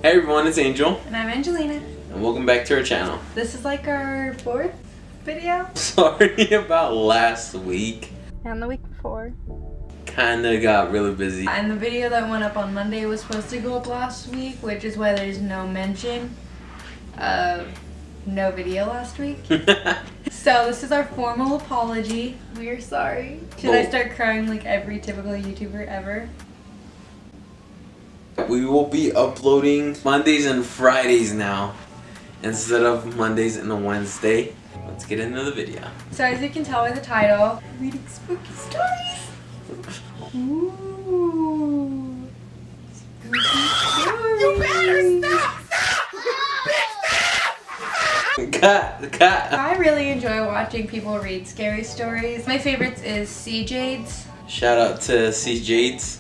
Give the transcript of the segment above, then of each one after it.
Hey everyone, it's Angel. And I'm Angelina. And welcome back to our channel. This is like our 4th video. Sorry about last week. And the week before. Kinda got really busy. And the video that went up on Monday was supposed to go up last week, which is why there's no mention of no video last week. So this is our formal apology. We're sorry. Should I start crying like every typical YouTuber ever? We will be uploading Mondays and Fridays now instead of Mondays and a Wednesday. Let's get into the video. So as you can tell by the title, reading spooky stories. Ooh. Spooky stories. You better stop! Cut. I really enjoy watching people read scary stories. My favorites is Cjades. Shout out to Cjades.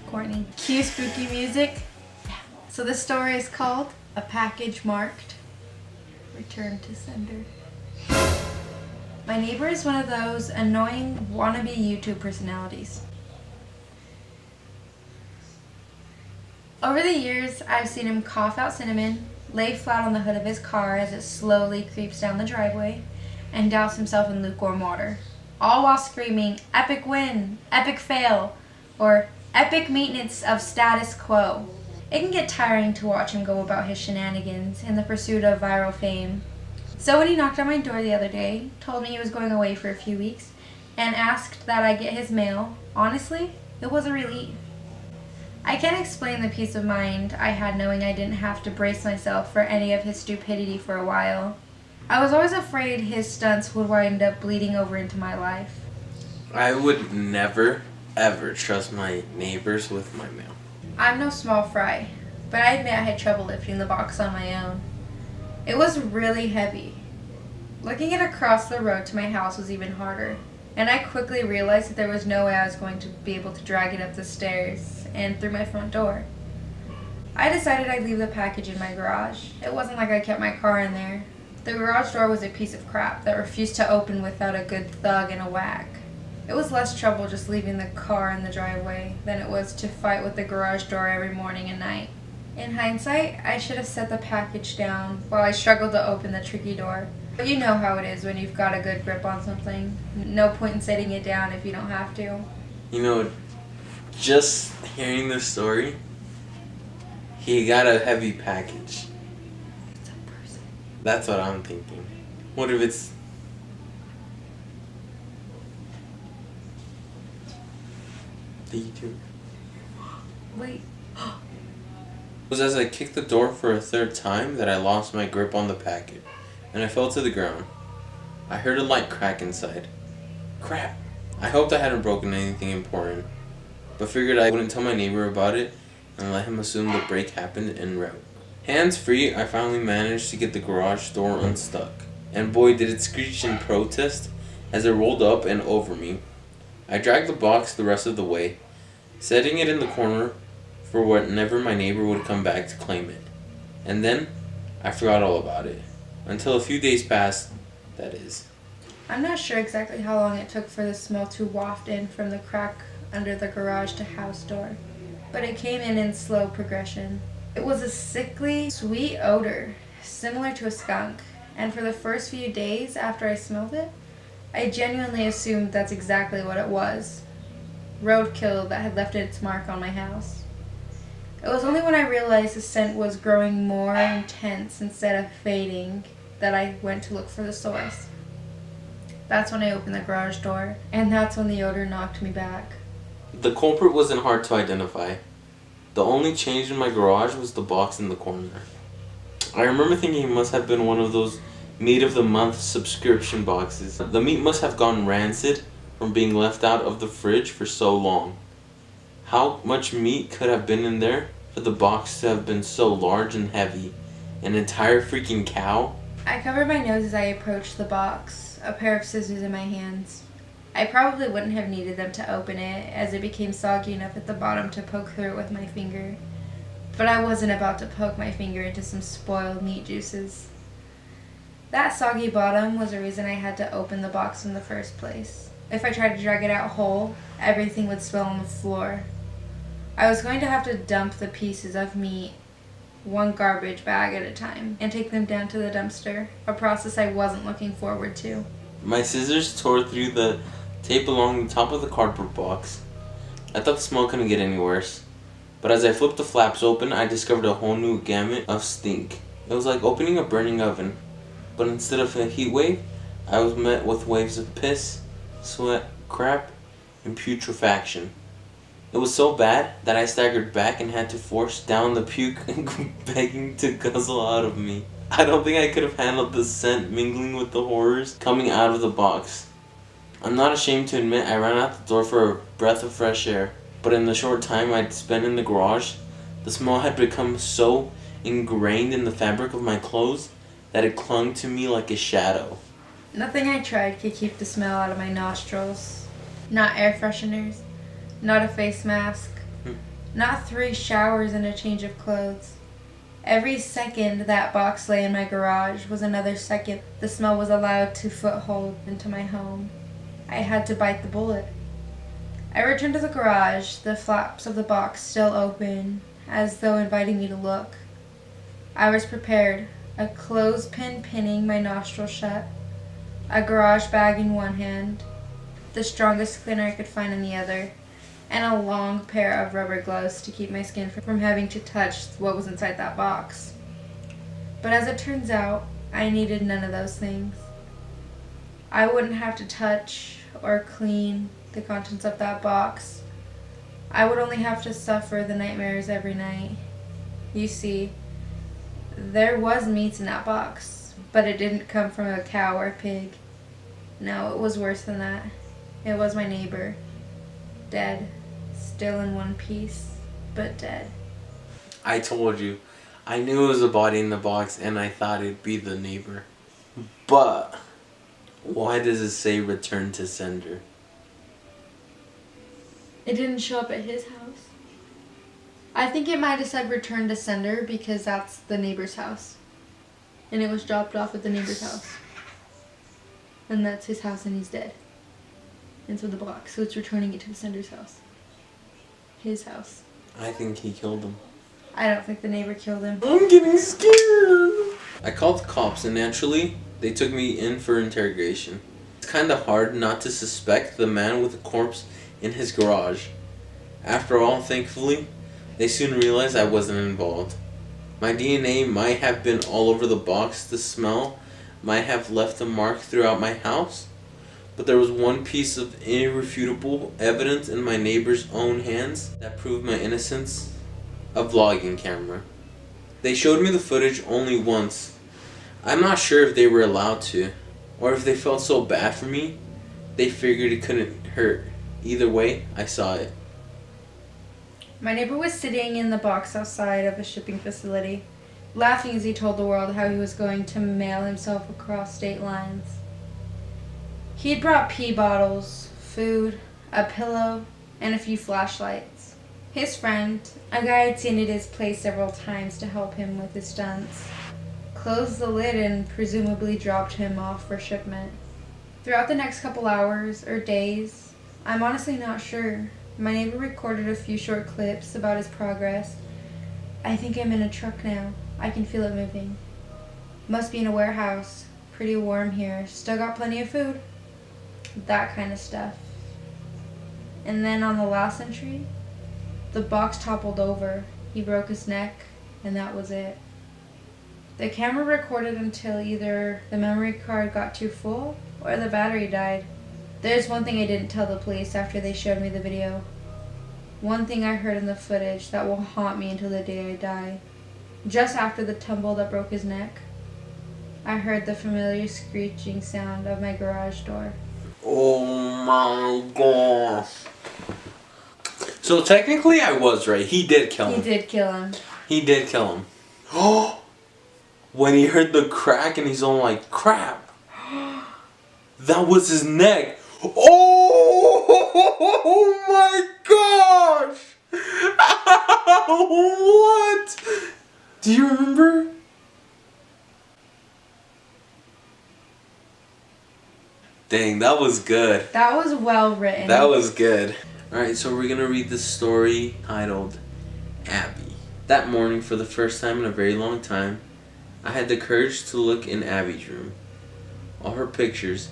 Courtney. Cue spooky music. Yeah. So this story is called A Package Marked Return to Sender. My neighbor is one of those annoying wannabe YouTube personalities. Over the years, I've seen him cough out cinnamon, lay flat on the hood of his car as it slowly creeps down the driveway, and douse himself in lukewarm water, all while screaming, "Epic win! Epic fail!" or "Epic maintenance of status quo." It can get tiring to watch him go about his shenanigans in the pursuit of viral fame. So when he knocked on my door the other day, told me he was going away for a few weeks, and asked that I get his mail, honestly, it was a relief. I can't explain the peace of mind I had knowing I didn't have to brace myself for any of his stupidity for a while. I was always afraid his stunts would wind up bleeding over into my life. I would never, ever trust my neighbors with my mail. I'm no small fry, but I admit I had trouble lifting the box on my own. It was really heavy. Looking it across the road to my house was even harder, and I quickly realized that there was no way I was going to be able to drag it up the stairs and through my front door. I decided I'd leave the package in my garage. It wasn't like I kept my car in there. The garage door was a piece of crap that refused to open without a good thug and a whack. It was less trouble just leaving the car in the driveway than it was to fight with the garage door every morning and night. In hindsight, I should have set the package down while I struggled to open the tricky door. But you know how it is when you've got a good grip on something. No point in setting it down if you don't have to. You know, just hearing this story, he got a heavy package. It's a person. That's what I'm thinking. What if it's... the YouTuber? Wait. It was as I kicked the door for a third time that I lost my grip on the package, and I fell to the ground. I heard a light crack inside. Crap! I hoped I hadn't broken anything important, but figured I wouldn't tell my neighbor about it and let him assume the break happened en route. Hands free, I finally managed to get the garage door unstuck, and boy did it screech in protest as it rolled up and over me. I dragged the box the rest of the way, setting it in the corner for whenever my neighbor would come back to claim it. And then, I forgot all about it. Until a few days passed, that is. I'm not sure exactly how long it took for the smell to waft in from the crack under the garage to house door, but it came in slow progression. It was a sickly, sweet odor, similar to a skunk, and for the first few days after I smelled it, I genuinely assumed that's exactly what it was. Roadkill that had left its mark on my house. It was only when I realized the scent was growing more intense instead of fading that I went to look for the source. That's when I opened the garage door, and that's when the odor knocked me back. The culprit wasn't hard to identify. The only change in my garage was the box in the corner. I remember thinking it must have been one of those meat of the month subscription boxes. The meat must have gone rancid from being left out of the fridge for so long. How much meat could have been in there for the box to have been so large and heavy? An entire freaking cow? I covered my nose as I approached the box, a pair of scissors in my hands. I probably wouldn't have needed them to open it, as it became soggy enough at the bottom to poke through it with my finger. But I wasn't about to poke my finger into some spoiled meat juices. That soggy bottom was the reason I had to open the box in the first place. If I tried to drag it out whole, everything would spill on the floor. I was going to have to dump the pieces of meat one garbage bag at a time and take them down to the dumpster, a process I wasn't looking forward to. My scissors tore through the tape along the top of the cardboard box. I thought the smell couldn't get any worse. But as I flipped the flaps open, I discovered a whole new gamut of stink. It was like opening a burning oven. But instead of a heat wave, I was met with waves of piss, sweat, crap, and putrefaction. It was so bad that I staggered back and had to force down the puke begging to guzzle out of me. I don't think I could have handled the scent mingling with the horrors coming out of the box. I'm not ashamed to admit I ran out the door for a breath of fresh air. But in the short time I'd spent in the garage, the smell had become so ingrained in the fabric of my clothes that it clung to me like a shadow. Nothing I tried could keep the smell out of my nostrils. Not air fresheners, not a face mask, not 3 showers and a change of clothes. Every second that box lay in my garage was another second the smell was allowed to foothold into my home. I had to bite the bullet. I returned to the garage, the flaps of the box still open, as though inviting me to look. I was prepared, a clothespin pinning my nostrils shut, a garage bag in one hand, the strongest cleaner I could find in the other, and a long pair of rubber gloves to keep my skin from having to touch what was inside that box. But as it turns out, I needed none of those things. I wouldn't have to touch or clean the contents of that box. I would only have to suffer the nightmares every night. You see, there was meat in that box, but it didn't come from a cow or pig. No, it was worse than that. It was my neighbor. Dead. Still in one piece, but dead. I told you. I knew it was a body in the box and I thought it'd be the neighbor. But why does it say return to sender? It didn't show up at his house. I think it might have said return to sender because that's the neighbor's house. And it was dropped off at the neighbor's house. And that's his house and he's dead. And so the box, so it's returning it to the sender's house. His house. I think he killed him. I don't think the neighbor killed him. I'm getting scared. I called the cops and naturally they took me in for interrogation. It's kind of hard not to suspect the man with the corpse in his garage. After all, thankfully, they soon realized I wasn't involved. My DNA might have been all over the box, the smell might have left a mark throughout my house, but there was one piece of irrefutable evidence in my neighbor's own hands that proved my innocence: a vlogging camera. They showed me the footage only once. I'm not sure if they were allowed to, or if they felt so bad for me, they figured it couldn't hurt. Either way, I saw it. My neighbor was sitting in the box outside of a shipping facility, laughing as he told the world how he was going to mail himself across state lines. He'd brought pee bottles, food, a pillow, and a few flashlights. His friend, a guy I'd seen at his place several times to help him with his stunts, closed the lid and presumably dropped him off for shipment. Throughout the next couple hours or days, I'm honestly not sure. My neighbor recorded a few short clips about his progress. I think I'm in a truck now. I can feel it moving. Must be in a warehouse. Pretty warm here. Still got plenty of food. That kind of stuff. And then on the last entry, the box toppled over. He broke his neck, and that was it. The camera recorded until either the memory card got too full or the battery died. There's one thing I didn't tell the police after they showed me the video. One thing I heard in the footage that will haunt me until the day I die. Just after the tumble that broke his neck, I heard the familiar screeching sound of my garage door. Oh my gosh. So technically I was right. He did kill him. He did kill him. He did kill him. Oh! When he heard the crack and he's all like, crap. That was his neck. Oh my gosh! What? Do you remember? Dang, that was good. That was well written. That was good. Alright, so we're gonna read the story titled Abby. That morning, for the first time in a very long time, I had the courage to look in Abby's room. All her pictures,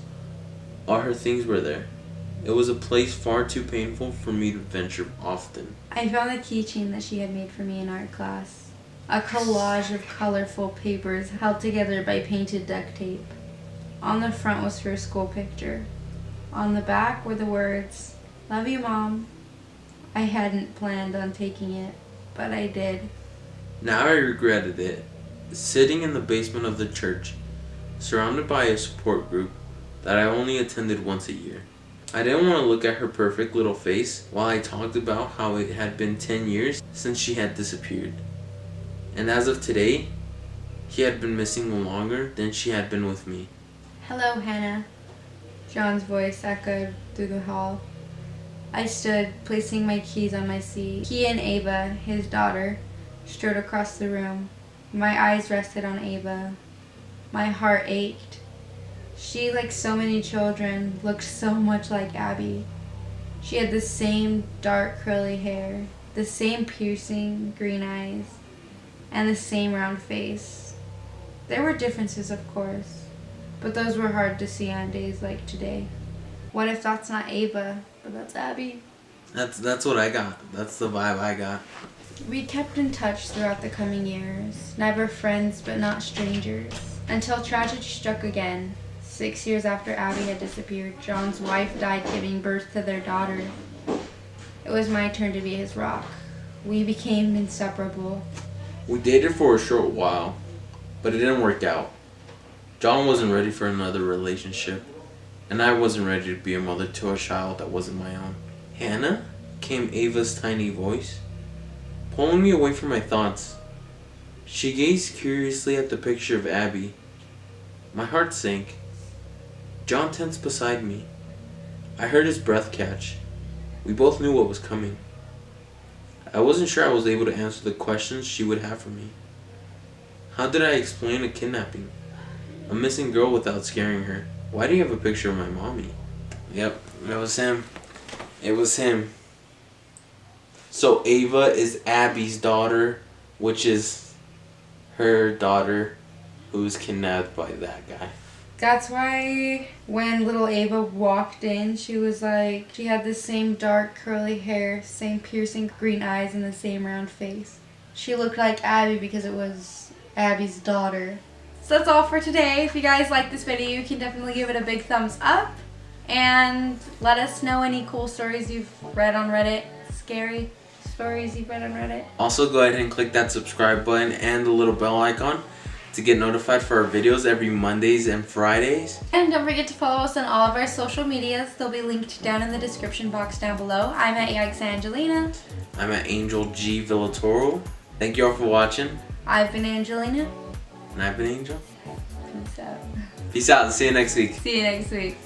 all her things were there. It was a place far too painful for me to venture often. I found the keychain that she had made for me in art class. A collage of colorful papers held together by painted duct tape. On the front was her school picture. On the back were the words, "Love you, Mom." I hadn't planned on taking it, but I did. Now I regretted it. Sitting in the basement of the church, surrounded by a support group that I only attended once a year. I didn't want to look at her perfect little face while I talked about how it had been 10 years since she had disappeared. And as of today, he had been missing longer than she had been with me. "Hello, Hannah." John's voice echoed through the hall. I stood, placing my keys on my seat. He and Ava, his daughter, strode across the room. My eyes rested on Ava. My heart ached. She, like so many children, looked so much like Abby. She had the same dark curly hair, the same piercing green eyes, and the same round face. There were differences, of course, but those were hard to see on days like today. What if that's not Ava, but that's Abby? That's what I got. That's the vibe I got. We kept in touch throughout the coming years, never friends but not strangers, until tragedy struck again. 6 years after Abby had disappeared, John's wife died giving birth to their daughter. It was my turn to be his rock. We became inseparable. We dated for a short while, but it didn't work out. John wasn't ready for another relationship, and I wasn't ready to be a mother to a child that wasn't my own. "Hannah?" came Ava's tiny voice, pulling me away from my thoughts. She gazed curiously at the picture of Abby. My heart sank. John tensed beside me. I heard his breath catch. We both knew what was coming. I wasn't sure I was able to answer the questions she would have for me. How did I explain a kidnapping? A missing girl without scaring her? Why do you have a picture of my mommy? Yep, it was him. It was him. So Ava is Abby's daughter, which is her daughter who was kidnapped by that guy. That's why when little Ava walked in, she was like, she had the same dark curly hair, same piercing green eyes, and the same round face. She looked like Abby because it was Abby's daughter. So that's all for today. If you guys like this video, you can definitely give it a big thumbs up. And let us know any cool stories you've read on Reddit, scary stories you've read on Reddit. Also, go ahead and click that subscribe button and the little bell icon to get notified for our videos every Mondays and Fridays. And don't forget to follow us on all of our social medias. They'll be linked down in the description box down below. I'm at AngelAngelina. I'm at Angel G Villatoro. Thank you all for watching. I've been Angelina. And I've been Angel. Peace out. Peace out. See you next week. See you next week.